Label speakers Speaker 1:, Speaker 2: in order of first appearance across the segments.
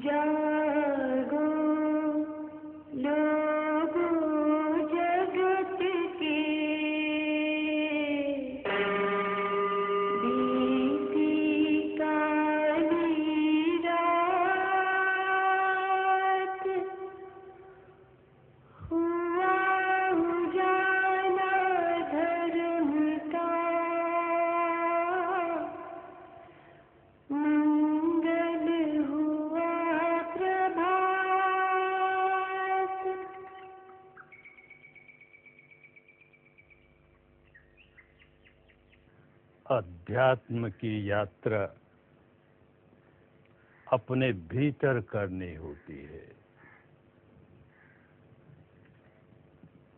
Speaker 1: जागो लोगों जगत के, बीती काली रात, हुआ उजाला धर्म का, मंगल हुआ प्रभात।
Speaker 2: अध्यात्म की यात्रा अपने भीतर करनी होती है।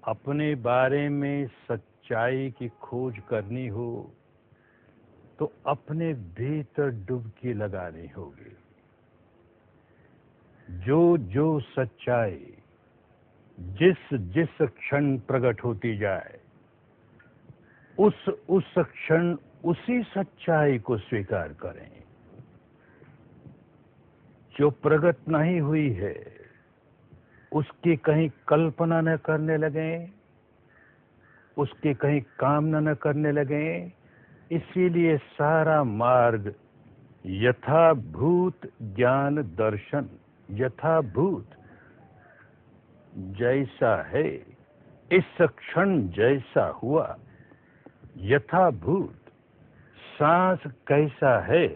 Speaker 2: अपने बारे में सच्चाई की खोज करनी हो तो अपने भीतर डुबकी लगानी होगी। जो जो सच्चाई जिस जिस क्षण प्रकट होती जाए, उस क्षण उसी सच्चाई को स्वीकार करें। जो प्रकट नहीं हुई है उसकी कहीं कल्पना न करने लगें, उसके कहीं कामना न करने लगें। इसीलिए सारा मार्ग यथाभूत ज्ञान दर्शन, यथाभूत जैसा है, इस क्षण जैसा हुआ, यथाभूत। सांस कैसा है,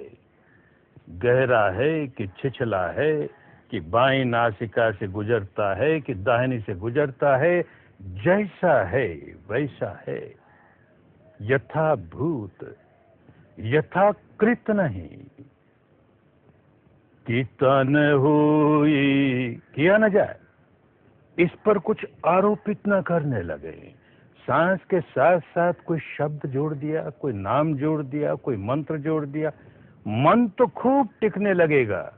Speaker 2: गहरा है कि छिछला है, कि बाईं नासिका से गुजरता है कि दाहिनी से गुजरता है, जैसा है वैसा है, यथाभूत, यथाकृत नहीं। कि तन हुई किया न जाए, इस पर कुछ आरोपित न करने लगे। सांस के साथ साथ कोई शब्द जोड़ दिया, कोई नाम जोड़ दिया, कोई मंत्र जोड़ दिया, मन तो खूब टिकने लगेगा,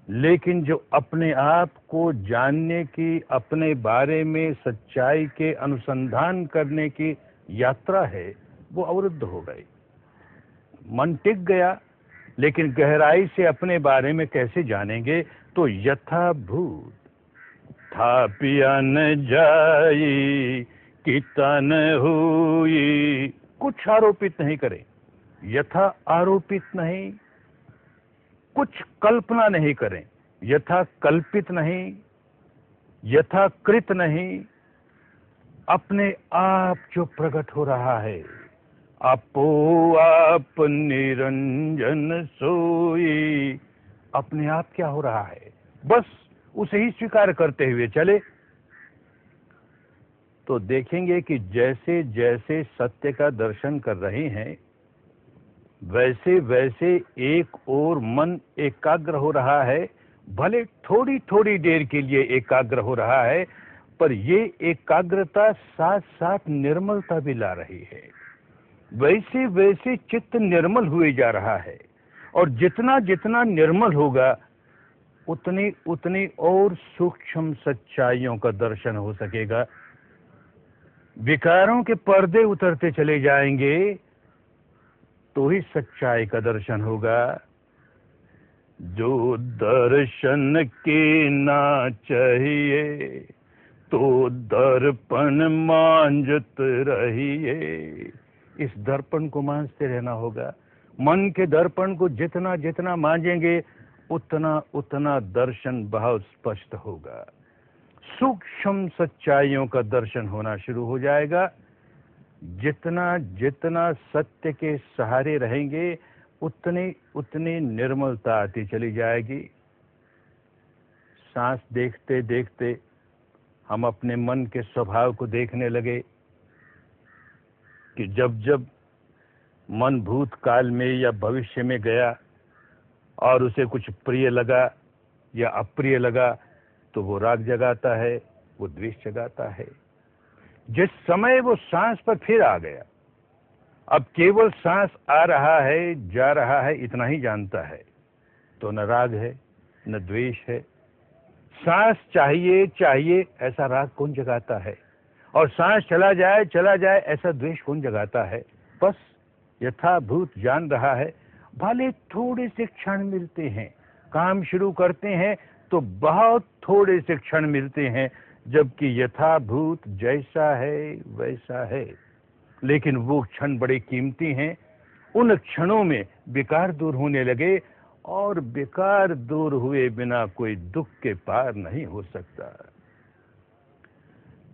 Speaker 2: लेकिन जो अपने आप को जानने की, अपने बारे में सच्चाई के अनुसंधान करने की यात्रा है, वो अवरुद्ध हो गई। मन टिक गया, लेकिन गहराई से अपने बारे में कैसे जानेंगे? तो यथाभूत था पिया न जाई कि तन हुई, कुछ आरोपित नहीं करें, यथा आरोपित नहीं, कुछ कल्पना नहीं करें, यथा कल्पित नहीं, यथाकृत नहीं। अपने आप जो प्रकट हो रहा है, आपो आप निरंजन सोई, अपने आप क्या हो रहा है, बस उसे ही स्वीकार करते हुए चले। तो देखेंगे कि जैसे जैसे सत्य का दर्शन कर रहे हैं, वैसे वैसे एक और मन एकाग्र हो रहा है। भले थोड़ी थोड़ी देर के लिए एकाग्र हो रहा है, पर ये एकाग्रता साथ साथ निर्मलता भी ला रही है। वैसे वैसे चित्त निर्मल हुए जा रहा है, और जितना जितना निर्मल होगा उतनी उतनी और सूक्ष्म सच्चाइयों का दर्शन हो सकेगा। विकारों के पर्दे उतरते चले जाएंगे तो ही सच्चाई का दर्शन होगा। जो दर्शन के ना चाहिए तो दर्पण मांझत रहिए। इस दर्पण को मांझते रहना होगा। मन के दर्पण को जितना जितना मांझेंगे उतना उतना दर्शन बहुत स्पष्ट होगा। सूक्ष्म सच्चाइयों का दर्शन होना शुरू हो जाएगा। जितना जितना सत्य के सहारे रहेंगे उतनी उतनी निर्मलता आती चली जाएगी। सांस देखते देखते हम अपने मन के स्वभाव को देखने लगे कि जब जब मन भूतकाल में या भविष्य में गया और उसे कुछ प्रिय लगा या अप्रिय लगा तो वो राग जगाता है, वो द्वेष जगाता है। जिस समय वो सांस पर फिर आ गया, अब केवल सांस आ रहा है जा रहा है इतना ही जानता है, तो न राग है न द्वेष है। सांस चाहिए चाहिए ऐसा राग कौन जगाता है, और सांस चला जाए ऐसा द्वेष कौन जगाता है। बस यथाभूत जान रहा है। भले थोड़े से क्षण मिलते हैं, काम शुरू करते हैं तो बहुत थोड़े से क्षण मिलते हैं, जबकि यथाभूत जैसा है वैसा है। लेकिन वो क्षण बड़े कीमती हैं। उन क्षणों में विकार दूर होने लगे, और विकार दूर हुए बिना कोई दुख के पार नहीं हो सकता।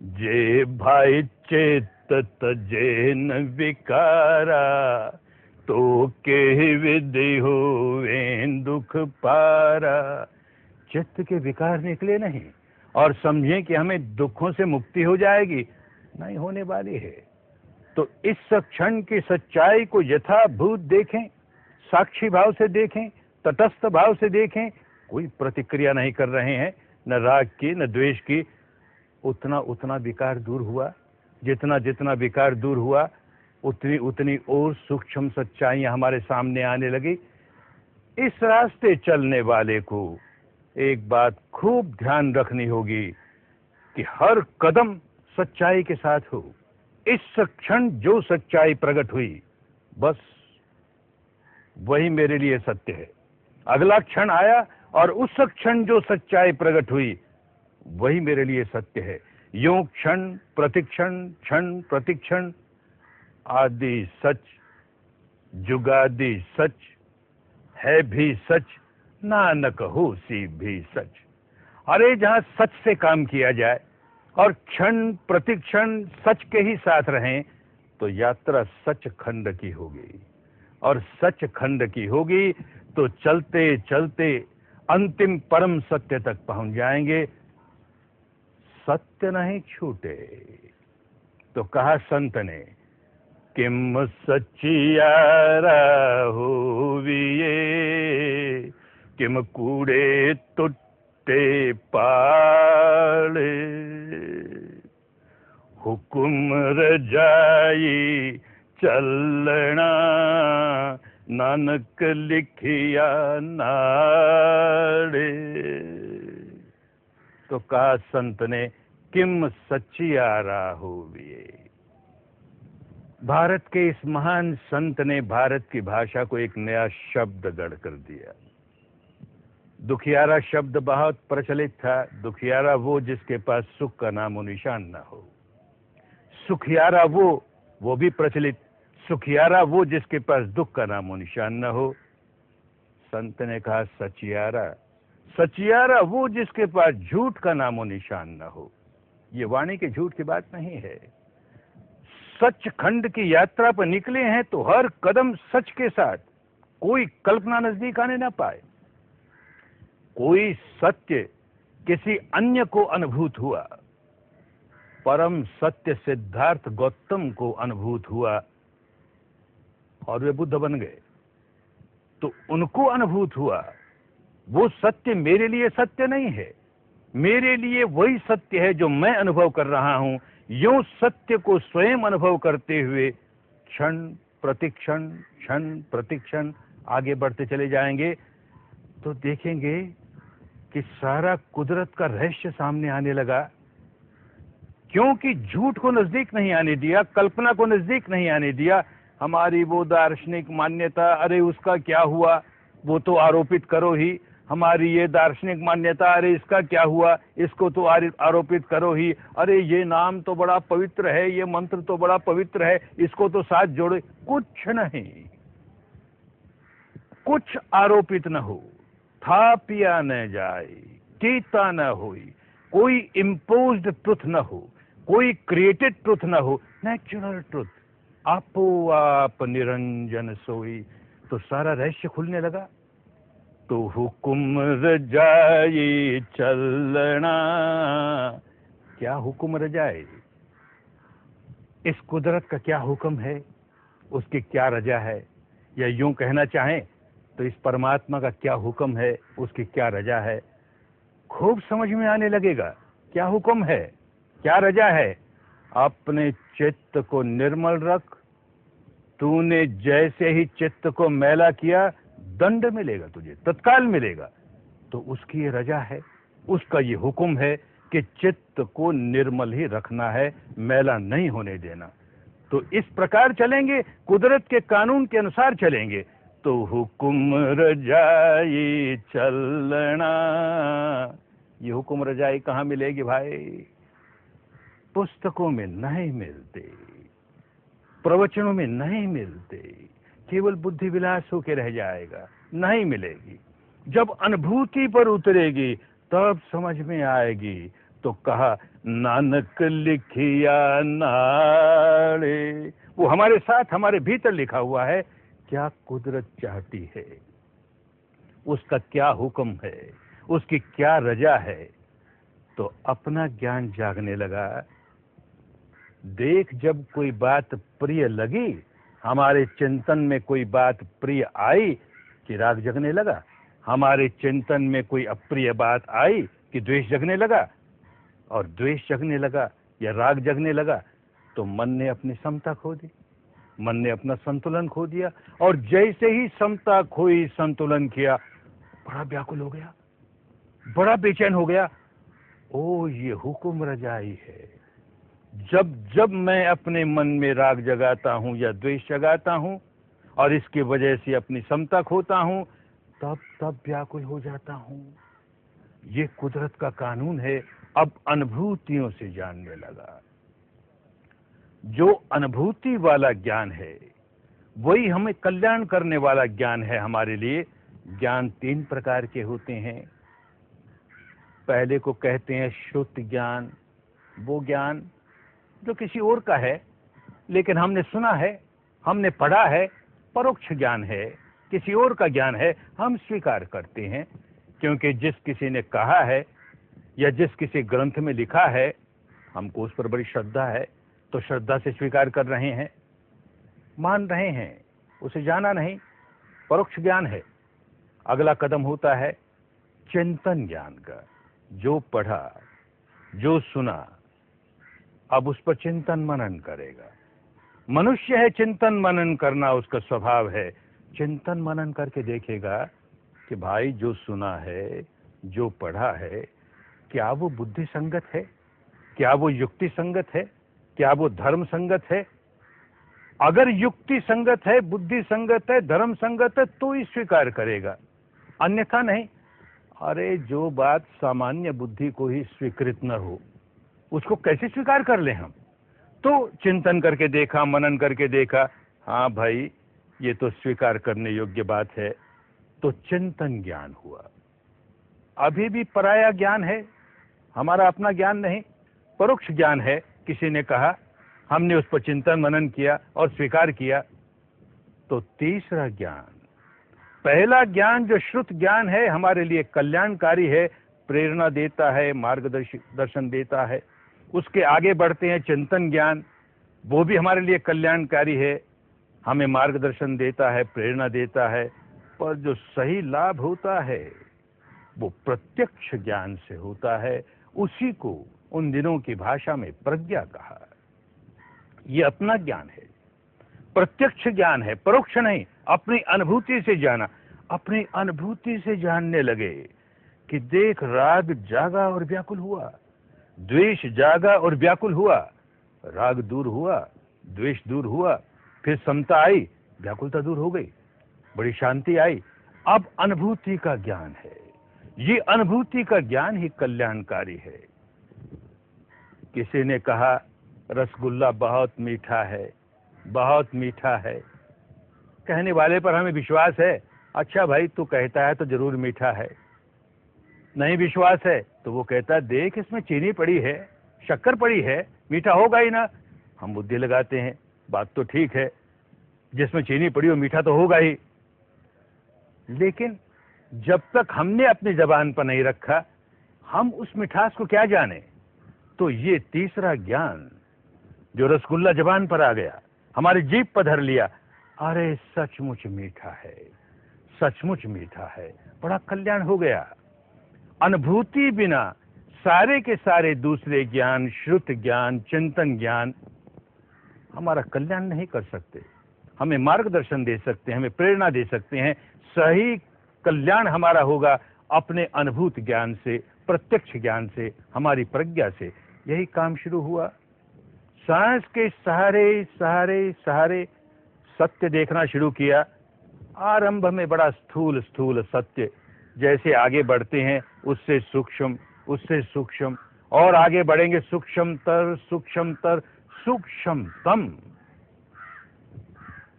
Speaker 2: जे भाई चेत तजे न विकारा, तो के विधि होवे दुख पारा। चित्त के विकार निकले नहीं और समझें कि हमें दुखों से मुक्ति हो जाएगी, नहीं होने वाली है। तो इस क्षण की सच्चाई को यथाभूत देखें, साक्षी भाव से देखें, तटस्थ भाव से देखें। कोई प्रतिक्रिया नहीं कर रहे हैं, न राग की न द्वेष की। उतना उतना विकार दूर हुआ, जितना जितना विकार दूर हुआ उतनी उतनी और सूक्ष्म सच्चाइयां हमारे सामने आने लगी। इस रास्ते चलने वाले को एक बात खूब ध्यान रखनी होगी कि हर कदम सच्चाई के साथ हो। इस क्षण जो सच्चाई प्रकट हुई, बस वही मेरे लिए सत्य है। अगला क्षण आया और उस क्षण जो सच्चाई प्रकट हुई, वही मेरे लिए सत्य है। यूं क्षण प्रतिक्षण, क्षण प्रतिक्षण, आदि सच, जुगादि सच, है भी सच, नानक होसी भी सच। अरे जहां सच से काम किया जाए और क्षण प्रतिक्षण सच के ही साथ रहें, तो यात्रा सच खंड की होगी। और सच खंड की होगी तो चलते चलते अंतिम परम सत्य तक पहुंच जाएंगे। सत्य नहीं छूटे। तो कहा संत ने, किम सच्चियारा होविये, किम कूड़े टुट्टे पाले। हुकुम रजाई चलना, नानक लिखिया नाड़े। तो कहा संत ने, किम सच्चियारा होविये। भारत के इस महान संत ने भारत की भाषा को एक नया शब्द गढ़ कर दिया। दुखियारा शब्द बहुत प्रचलित था। दुखियारा वो जिसके पास सुख का नामो निशान ना हो। सुखियारा वो भी प्रचलित। सुखियारा वो जिसके पास दुख का नामो निशान ना हो। संत ने कहा सचियारा, सचियारा वो जिसके पास झूठ का नामो निशान ना हो। ये वाणी के झूठ की बात नहीं है। सचखंड की यात्रा पर निकले हैं तो हर कदम सच के साथ, कोई कल्पना नजदीक आने ना पाए। कोई सत्य किसी अन्य को अनुभूत हुआ। परम सत्य सिद्धार्थ गौतम को अनुभूत हुआ और वे बुद्ध बन गए। तो उनको अनुभूत हुआ। वो सत्य मेरे लिए सत्य नहीं है, मेरे लिए वही सत्य है जो मैं अनुभव कर रहा हूं। यूं सत्य को स्वयं अनुभव करते हुए क्षण प्रतिक्षण आगे बढ़ते चले जाएंगे, तो देखेंगे कि सारा कुदरत का रहस्य सामने आने लगा। क्योंकि झूठ को नजदीक नहीं आने दिया, कल्पना को नजदीक नहीं आने दिया। हमारी वो दार्शनिक मान्यता, अरे उसका क्या हुआ, वो तो आरोपित करो ही। हमारी ये दार्शनिक मान्यता, अरे इसका क्या हुआ, इसको तो आरोपित करो ही। अरे ये नाम तो बड़ा पवित्र है, ये मंत्र तो बड़ा पवित्र है, इसको तो साथ जोड़ो। कुछ नहीं, कुछ आरोपित न हो, था पिया न जाए, कीता न होई। कोई इम्पोज्ड ट्रुथ न हो, कोई क्रिएटेड ट्रुथ न हो, नेचुरल ट्रुथ। आपो आप निरंजन सोई। तो सारा रहस्य खुलने लगा। तो हुकुम रजाई चलना। क्या हुकुम रजाई? इस कुदरत का क्या हुक्म है, उसकी क्या रजा है, या यूं कहना चाहें तो इस परमात्मा का क्या हुक्म है, उसकी क्या रजा है। खूब समझ में आने लगेगा क्या हुक्म है, क्या रजा है। अपने चित्त को निर्मल रख। तूने जैसे ही चित्त को मैला किया, दंड मिलेगा तुझे, तत्काल मिलेगा। तो उसकी ये रजा है, उसका ये हुक्म है कि चित्त को निर्मल ही रखना है, मैला नहीं होने देना। तो इस प्रकार चलेंगे, कुदरत के कानून के अनुसार चलेंगे, तो हुक्म रजाई चलना। ये हुक्म रजाई कहाँ मिलेगी भाई? पुस्तकों में नहीं मिलते, प्रवचनों में नहीं मिलते, केवल बुद्धि विलास होके रह जाएगा, नहीं मिलेगी। जब अनुभूति पर उतरेगी तब समझ में आएगी। तो कहा नानक लिखिया नाड़े, वो हमारे साथ हमारे भीतर लिखा हुआ है। क्या कुदरत चाहती है, उसका क्या हुक्म है, उसकी क्या रजा है। तो अपना ज्ञान जागने लगा। देख, जब कोई बात प्रिय लगी, हमारे चिंतन में कोई बात प्रिय आई कि राग जगने लगा, हमारे चिंतन में कोई अप्रिय बात आई कि द्वेष जगने लगा, और द्वेष जगने लगा या राग जगने लगा तो मन ने अपनी समता खो दी, मन ने अपना संतुलन खो दिया। और जैसे ही समता खोई, संतुलन किया, बड़ा व्याकुल हो गया, बड़ा बेचैन हो गया। ओ, ये हुक्म रजाई है। जब जब मैं अपने मन में राग जगाता हूं या द्वेष जगाता हूं और इसकी वजह से अपनी समता खोता हूं, तब तब व्याकुल हो जाता हूं। ये कुदरत का कानून है। अब अनुभूतियों से जानने लगा। जो अनुभूति वाला ज्ञान है वही हमें कल्याण करने वाला ज्ञान है। हमारे लिए ज्ञान 3 प्रकार के होते हैं। पहले को कहते हैं श्रुत ज्ञान, वो ज्ञान जो किसी और का है लेकिन हमने सुना है, हमने पढ़ा है, परोक्ष ज्ञान है, किसी और का ज्ञान है, हम स्वीकार करते हैं क्योंकि जिस किसी ने कहा है या जिस किसी ग्रंथ में लिखा है, हमको उस पर बड़ी श्रद्धा है, तो श्रद्धा से स्वीकार कर रहे हैं, मान रहे हैं, उसे जाना नहीं, परोक्ष ज्ञान है। अगला कदम होता है चिंतन ज्ञान का। जो पढ़ा, जो सुना, अब उस पर चिंतन मनन करेगा। मनुष्य है, चिंतन मनन करना उसका स्वभाव है। चिंतन मनन करके देखेगा कि भाई जो सुना है, जो पढ़ा है, क्या वो बुद्धि संगत है, क्या वो युक्ति संगत है, क्या वो धर्म संगत है। अगर युक्ति संगत है, बुद्धि संगत है, धर्म संगत है तो ही स्वीकार करेगा, अन्यथा नहीं। अरे जो बात सामान्य बुद्धि को ही स्वीकृत न हो उसको कैसे स्वीकार कर ले हम? तो चिंतन करके देखा, मनन करके देखा, हाँ भाई ये तो स्वीकार करने योग्य बात है, तो चिंतन ज्ञान हुआ। अभी भी पराया ज्ञान है, हमारा अपना ज्ञान नहीं, परोक्ष ज्ञान है। किसी ने कहा, हमने उस पर चिंतन मनन किया और स्वीकार किया। तो तीसरा ज्ञान, पहला ज्ञान जो श्रुत ज्ञान है, हमारे लिए कल्याणकारी है, प्रेरणा देता है, मार्गदर्शन देता है। उसके आगे बढ़ते हैं चिंतन ज्ञान, वो भी हमारे लिए कल्याणकारी है, हमें मार्गदर्शन देता है, प्रेरणा देता है। पर जो सही लाभ होता है वो प्रत्यक्ष ज्ञान से होता है। उसी को उन दिनों की भाषा में प्रज्ञा कहा। ये अपना ज्ञान है, प्रत्यक्ष ज्ञान है, परोक्ष नहीं। अपनी अनुभूति से जाना, अपनी अनुभूति से जानने लगे कि देख, राग जागा और व्याकुल हुआ, द्वेष जागा और व्याकुल हुआ, राग दूर हुआ, द्वेष दूर हुआ, फिर समता आई, व्याकुलता दूर हो गई, बड़ी शांति आई। अब अनुभूति का ज्ञान है। ये अनुभूति का ज्ञान ही कल्याणकारी है। किसी ने कहा रसगुल्ला बहुत मीठा है, बहुत मीठा है। कहने वाले पर हमें विश्वास है, अच्छा भाई तू कहता है तो जरूर मीठा है। नहीं विश्वास है तो वो कहता है देख इसमें चीनी पड़ी है, शक्कर पड़ी है, मीठा होगा ही ना। हम बुद्धि लगाते हैं, बात तो ठीक है, जिसमें चीनी पड़ी हो मीठा तो होगा ही। लेकिन जब तक हमने अपनी जबान पर नहीं रखा, हम उस मिठास को क्या जाने। तो ये तीसरा ज्ञान जो रसगुल्ला जबान पर आ गया, हमारी जीभ पर धर लिया, अरे सचमुच मीठा है, सचमुच मीठा है, बड़ा कल्याण हो गया। अनुभूति बिना सारे के सारे दूसरे ज्ञान, श्रुत ज्ञान, चिंतन ज्ञान हमारा कल्याण नहीं कर सकते। हमें मार्गदर्शन दे सकते हैं, हमें प्रेरणा दे सकते हैं। सही कल्याण हमारा होगा अपने अनुभूत ज्ञान से, प्रत्यक्ष ज्ञान से, हमारी प्रज्ञा से। यही काम शुरू हुआ। सांस के सहारे सहारे सहारे सत्य देखना शुरू किया। आरंभ में बड़ा स्थूल स्थूल सत्य, जैसे आगे बढ़ते हैं उससे सूक्ष्म और आगे बढ़ेंगे सूक्ष्मतर सूक्ष्मतर सूक्ष्मतम।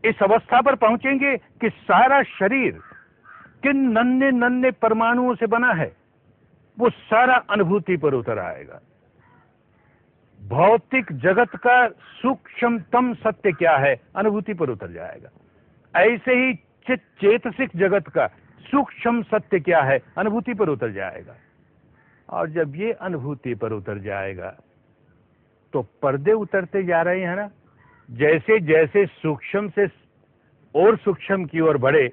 Speaker 2: इस अवस्था पर पहुंचेंगे कि सारा शरीर किन नन्हे नन्हे परमाणुओं से बना है, वो सारा अनुभूति पर उतर आएगा। भौतिक जगत का सूक्ष्मतम सत्य क्या है, अनुभूति पर उतर जाएगा। ऐसे ही चेतसिक जगत का सूक्ष्म सत्य क्या है, अनुभूति पर उतर जाएगा। और जब ये अनुभूति पर उतर जाएगा तो पर्दे उतरते जा रहे हैं ना। जैसे जैसे सूक्ष्म से और सूक्ष्म की ओर बढ़े,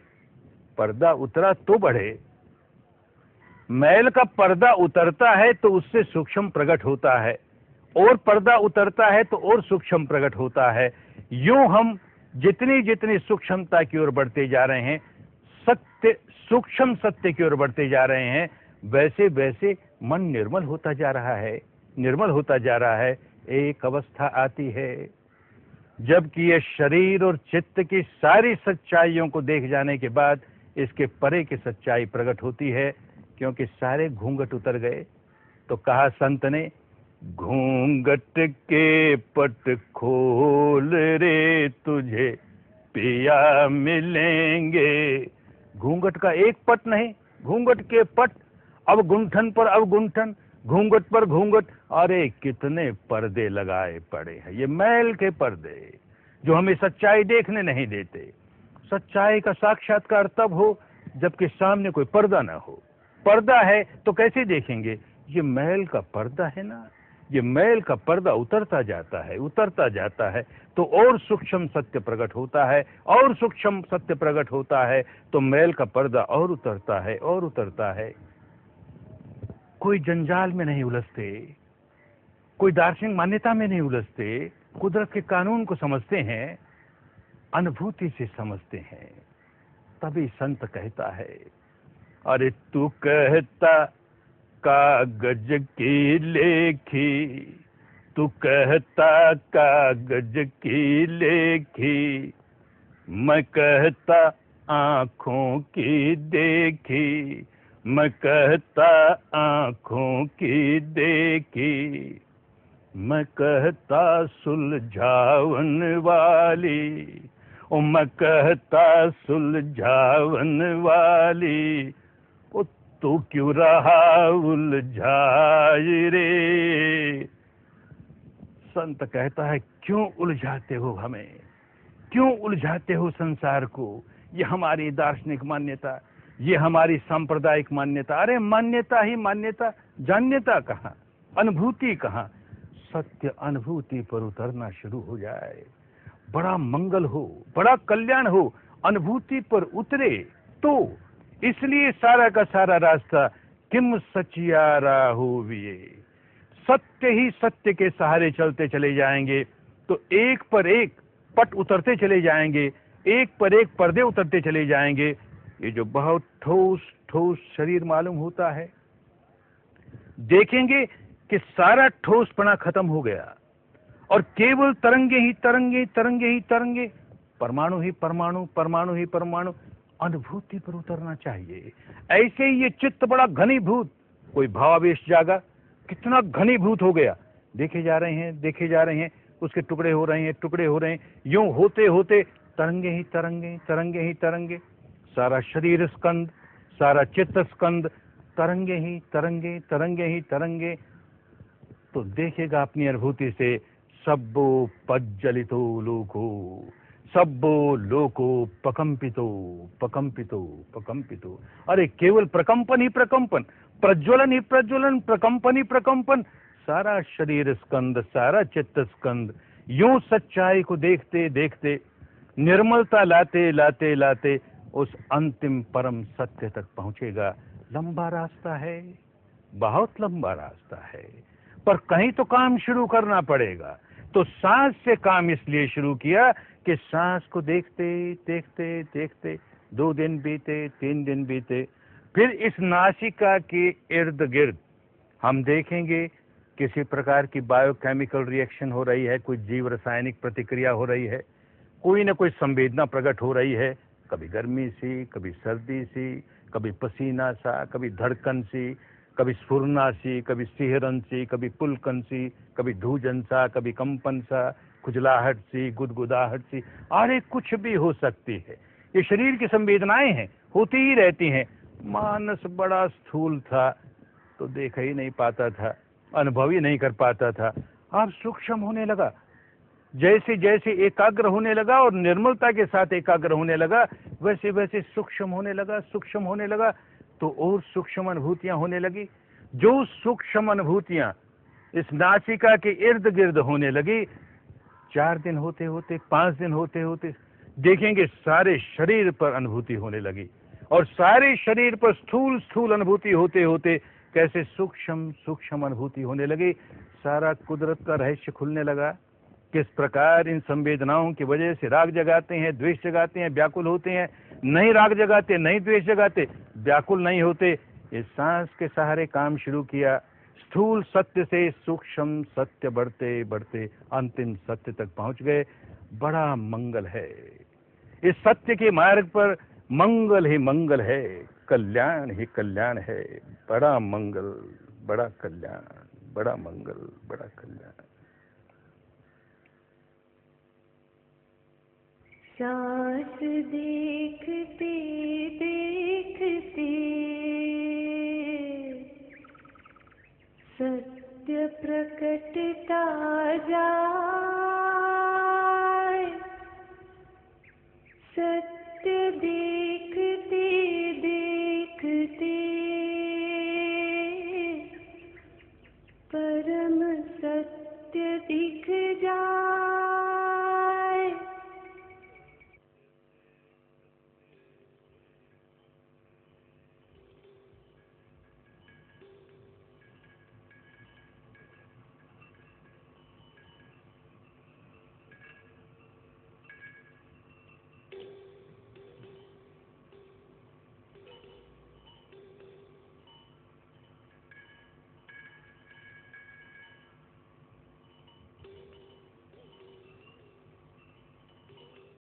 Speaker 2: पर्दा उतरा तो बढ़े। मैल का पर्दा उतरता है तो उससे सूक्ष्म प्रकट होता है, और पर्दा उतरता है तो और सूक्ष्म प्रकट होता है। यूं हम जितनी जितनी सूक्ष्मता की ओर बढ़ते जा रहे हैं, सत्य सूक्ष्म सत्य की ओर बढ़ते जा रहे हैं, वैसे वैसे मन निर्मल होता जा रहा है, निर्मल होता जा रहा है। एक अवस्था आती है जबकि ये शरीर और चित्त की सारी सच्चाइयों को देख जाने के बाद इसके परे की सच्चाई प्रकट होती है, क्योंकि सारे घूंघट उतर गए। तो कहा संत ने, घूंघट के पट खोल रे तुझे पिया मिलेंगे। घूंघट का एक पट नहीं, घूंघट के पट, अब गुंठन पर अब गुंठन, घूंघट पर घूंघट। अरे कितने पर्दे लगाए पड़े हैं, ये मैल के पर्दे जो हमें सच्चाई देखने नहीं देते। सच्चाई का साक्षात्कार तब हो जबकि सामने कोई पर्दा ना हो। पर्दा है तो कैसे देखेंगे? ये मैल का पर्दा है ना, ये मैल का पर्दा उतरता जाता है, उतरता जाता है तो और सूक्ष्म सत्य प्रकट होता है, और सूक्ष्म सत्य प्रकट होता है तो मैल का पर्दा और उतरता है और उतरता है। कोई जंजाल में नहीं उलझते, कोई दार्शनिक मान्यता में नहीं उलझते, कुदरत के कानून को समझते हैं, अनुभूति से समझते हैं। तभी संत कहता है, अरे तू कहता कागज की लेखी, तू कहता कागज की लेखी, मैं कहता आंखों की देखी, मैं कहता आंखों की देखी, मैं कहता सुलझावन वाली, ओ मैं कहता सुलझावन वाली, ओ तू क्यों रहा उलझाए रे। संत कहता है, क्यों उलझाते हो हमें, क्यों उलझाते हो संसार को? ये हमारी दार्शनिक मान्यता, ये हमारी सांप्रदायिक मान्यता। अरे मान्यता ही मान्यता, जान्यता कहाँ, अनुभूति कहाँ? सत्य अनुभूति पर उतरना शुरू हो जाए, बड़ा मंगल हो, बड़ा कल्याण हो, अनुभूति पर उतरे तो। इसलिए सारा का सारा रास्ता किम सचिया राहुविये, सत्य ही सत्य के सहारे चलते चले जाएंगे तो एक पर एक पट उतरते चले जाएंगे, एक पर एक पर्दे उतरते चले जाएंगे। ये जो बहुत ठोस ठोस शरीर मालूम होता है, देखेंगे कि सारा ठोसपना खत्म हो गया और केवल तरंगे ही तरंगे, तरंगे ही तरंगे, परमाणु ही परमाणु, परमाणु ही परमाणु। अनुभूति पर उतरना चाहिए। ऐसे ही ये चित्त बड़ा घनीभूत, कोई भावावेश जागा, कितना घनीभूत हो गया, देखे जा रहे हैं, देखे जा रहे हैं, उसके टुकड़े हो रहे हैं, टुकड़े हो रहे हैं। यूं होते होते तरंगे ही तरंगे, तरंगे ही तरंगे, सारा शरीर स्कंद, सारा चित्त स्कंद, तरंगे ही तरंगे, तरंगे ही तरंगे। तो देखेगा अपनी अनुभूति से, सब्बो पज्जलितो लोको, सब्बो लोको प्रकंपितो प्रकंपितो प्रकंपितो। अरे केवल प्रकंपन ही प्रकंपन, प्रज्वलन ही प्रज्वलन, प्रकंपन ही प्रकंपन, सारा शरीर स्कंद, सारा चित्त स्कंद। यूं सच्चाई को देखते देखते, निर्मलता लाते लाते लाते उस अंतिम परम सत्य तक पहुंचेगा। लंबा रास्ता है, बहुत लंबा रास्ता है, पर कहीं तो काम शुरू करना पड़ेगा। तो सांस से काम इसलिए शुरू किया कि सांस को देखते देखते देखते 2 दिन बीते, 3 दिन बीते, फिर इस नासिका के इर्द गिर्द हम देखेंगे किसी प्रकार की बायोकेमिकल रिएक्शन हो रही है, कोई जीव रासायनिक प्रतिक्रिया हो रही है, कोई ना कोई संवेदना प्रकट हो रही है। कभी गर्मी सी, कभी सर्दी सी, कभी पसीना सा, कभी धड़कन सी, कभी स्फुरना सी, कभी सिहरन सी, कभी पुलकन सी, कभी धूजन सा, कभी कंपन सा, खुजलाहट सी, गुदगुदाहट सी। अरे कुछ भी हो सकती है। ये शरीर की संवेदनाएं हैं, होती ही रहती हैं। मानस बड़ा स्थूल था तो देख ही नहीं पाता था, अनुभव ही नहीं कर पाता था। अब सूक्ष्म होने लगा, जैसे जैसे एकाग्र होने लगा और निर्मलता के साथ एकाग्र होने लगा, वैसे वैसे सूक्ष्म होने लगा, सूक्ष्म होने लगा। तो और सूक्ष्म अनुभूतियां होने लगी। जो सूक्ष्म अनुभूतियां इस नासिका के इर्द गिर्द होने लगी, 4 दिन होते होते, 5 दिन होते होते देखेंगे सारे शरीर पर अनुभूति होने लगी। और सारे शरीर पर स्थूल स्थूल अनुभूति होते होते कैसे सूक्ष्म सूक्ष्म अनुभूति होने लगी। सारा कुदरत का रहस्य खुलने लगा। किस प्रकार इन संवेदनाओं की वजह से राग जगाते हैं, द्वेष जगाते हैं, व्याकुल होते हैं। नहीं राग जगाते, नहीं द्वेष जगाते, व्याकुल नहीं होते। इस सांस के सहारे काम शुरू किया। स्थूल सत्य से सूक्ष्म सत्य बढ़ते बढ़ते अंतिम सत्य तक पहुंच गए। बड़ा मंगल है इस सत्य के मार्ग पर। मंगल ही मंगल है, कल्याण ही कल्याण है। बड़ा मंगल, बड़ा कल्याण, बड़ा मंगल, बड़ा कल्याण।
Speaker 1: सांस देखते